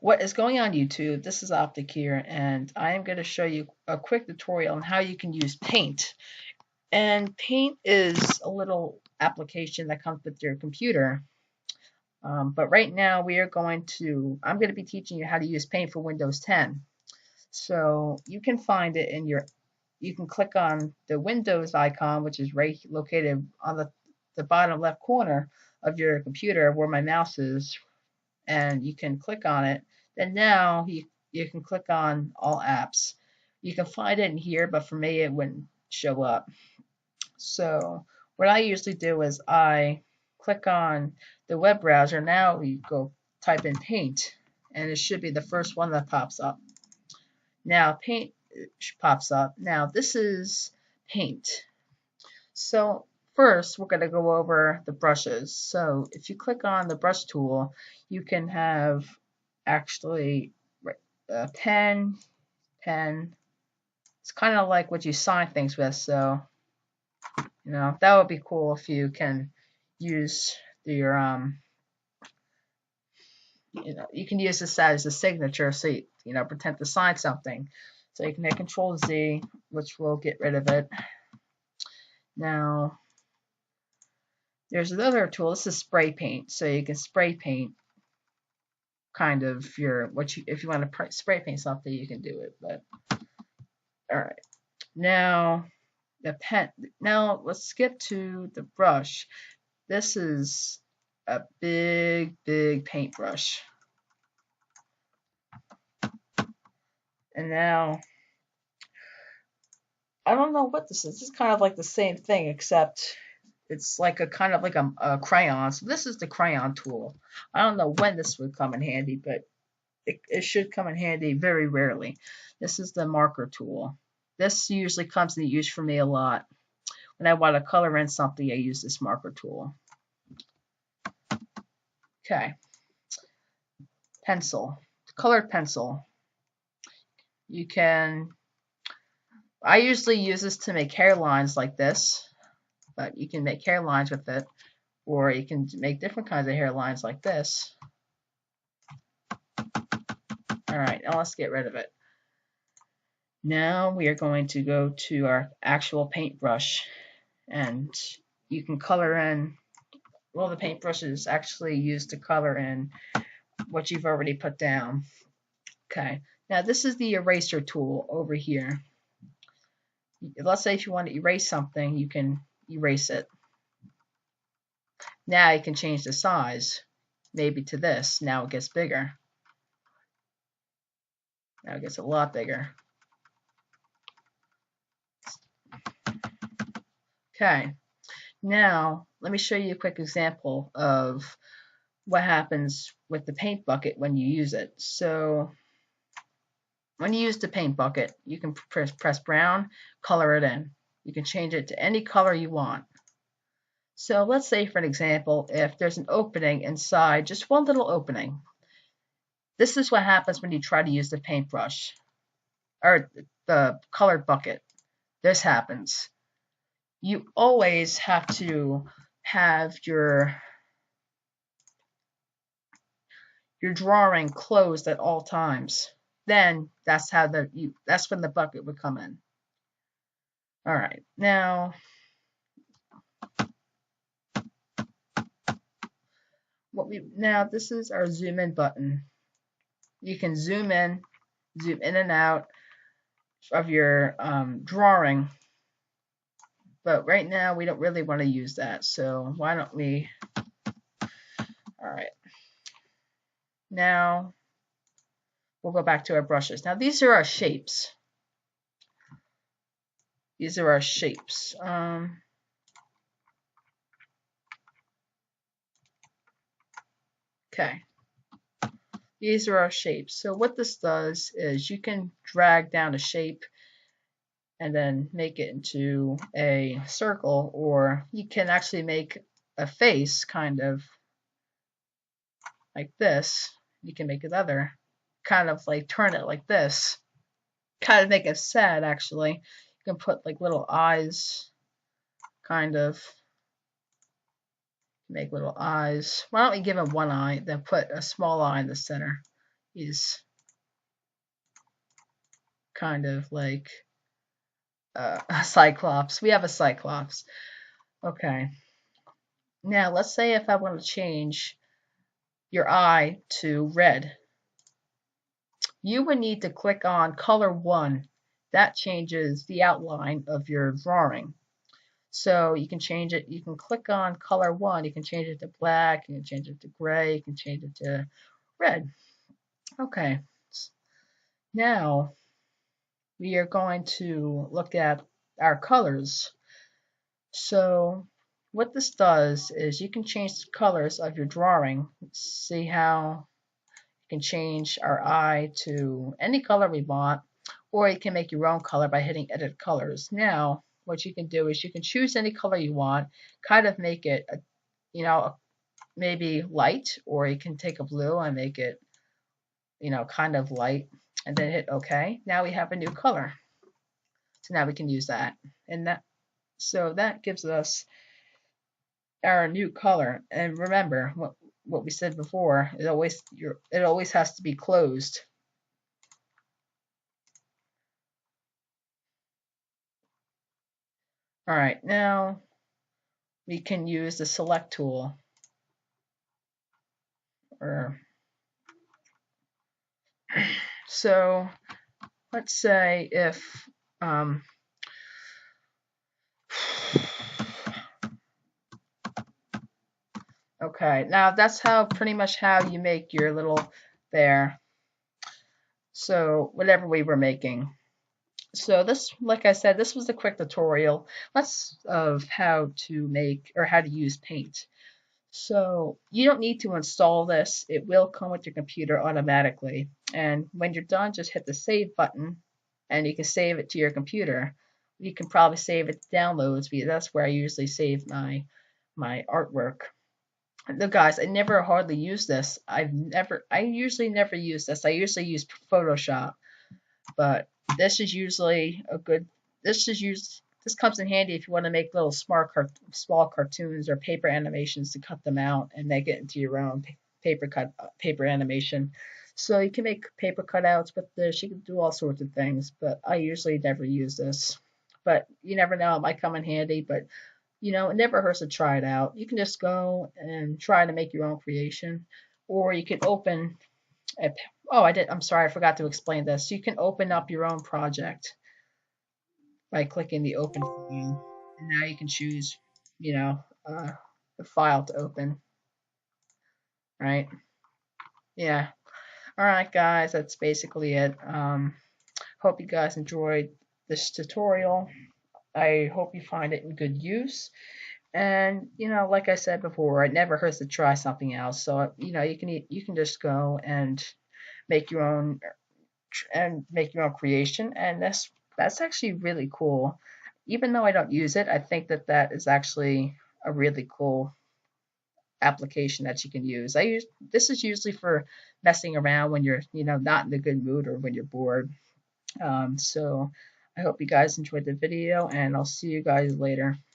What is going on YouTube? This is Optic here, and I am going to show you a quick tutorial on how you can use Paint. And Paint is a little application that comes with your computer. But right now I'm going to be teaching you how to use Paint for Windows 10. So you can find it you can click on the Windows icon, which is right located on the bottom left corner of your computer where my mouse is, and you can click on it. Then now you can click on all apps. You can find it in here, but for me it wouldn't show up. So what I usually do is I click on the web browser. Now you go type in Paint, and it should be the first one that pops up. Now Paint pops up. Now this is Paint. So first, we're going to go over the brushes. So if you click on the brush tool, you can have actually a pen. It's kind of like what you sign things with. So, that would be cool if you can use your, you can use this as a signature. So, pretend to sign something. So you can hit Control Z, which will get rid of it. Now, there's another tool. This is spray paint. So you can spray paint kind of if you want to spray paint something, you can do it. But all right, now the pen. Now let's skip to the brush. This is a big paintbrush. And now I don't know what this is. This is kind of like the same thing, except it's like a kind of like a crayon. So this is the crayon tool. I don't know when this would come in handy, but it should come in handy very rarely. This is the marker tool. This usually comes in use for me a lot. When I want to color in something, I use this marker tool. Okay. Pencil. Colored pencil. I usually use this to make hairlines like this, but you can make hairlines with it, or you can make different kinds of hairlines like this. All right, now let's get rid of it. Now we are going to go to our actual paintbrush, and you can color in. Well, the paintbrush is actually used to color in what you've already put down. Okay, now this is the eraser tool over here. Let's say if you want to erase something, you can erase it. Now you can change the size, maybe to this. Now it gets bigger. Now it gets a lot bigger. Okay, now let me show you a quick example of what happens with the paint bucket when you use it. So when you use the paint bucket, you can press brown, color it in. You can change it to any color you want. So let's say, for an example, if there's an opening inside, just one little opening. This is what happens when you try to use the paintbrush or the colored bucket. This happens. You always have to have your drawing closed at all times. Then that's when the bucket would come in. All right, now this is our zoom in button. You can zoom in and out of your drawing, but right now we don't really want to use that. So why don't we? All right, now we'll go back to our brushes. Now these are our shapes. These are our shapes. Okay. These are our shapes. So what this does is you can drag down a shape and then make it into a circle, or you can actually make a face kind of like this. You can make another kind of like turn it like this, kind of make it sad actually. You can put like little eyes, kind of make little eyes. Why don't we give him one eye, then put a small eye in the center? He's kind of like a Cyclops. We have a Cyclops. Okay. Now let's say if I want to change your eye to red, you would need to click on color 1. That changes the outline of your drawing. So you can change it. You can click on color 1. You can change it to black. You can change it to gray. You can change it to red. Okay. Now we are going to look at our colors. So what this does is you can change the colors of your drawing. See how you can change our eye to any color we want, or you can make your own color by hitting edit colors. Now what you can do is you can choose any color you want, kind of make it maybe light, or you can take a blue and make it kind of light, and then hit OK. Now we have a new color. So now we can use that. And that gives us our new color. And remember what we said before, it always has to be closed. All right, now we can use the select tool. So let's say if okay, now that's pretty much how you make your little there. So whatever we were making. So this, like I said, this was a quick tutorial of how to make or how to use Paint. So you don't need to install this. It will come with your computer automatically. And when you're done, just hit the save button and you can save it to your computer. You can probably save it to downloads because that's where I usually save my artwork. Look, guys, I never hardly use this. I usually never use this. I usually use Photoshop, but this is usually a good. This comes in handy if you want to make little small cartoons or paper animations to cut them out and make it into your own paper animation. So you can make paper cutouts with this. You can do all sorts of things, but I usually never use this. But you never know, it might come in handy. But it never hurts to try it out. You can just go and try to make your own creation, or you can open I'm sorry, I forgot to explain this. You can open up your own project by clicking the open file, and now you can choose, the file to open. Right? Yeah. All right, guys, that's basically it. Hope you guys enjoyed this tutorial. I hope you find it in good use. And like I said before, it never hurts to try something else. So you can just go and make your own creation, and that's actually really cool. Even though I don't use it, I think that is actually a really cool application that you can use. This is usually for messing around when you're not in a good mood or when you're bored. So I hope you guys enjoyed the video, and I'll see you guys later.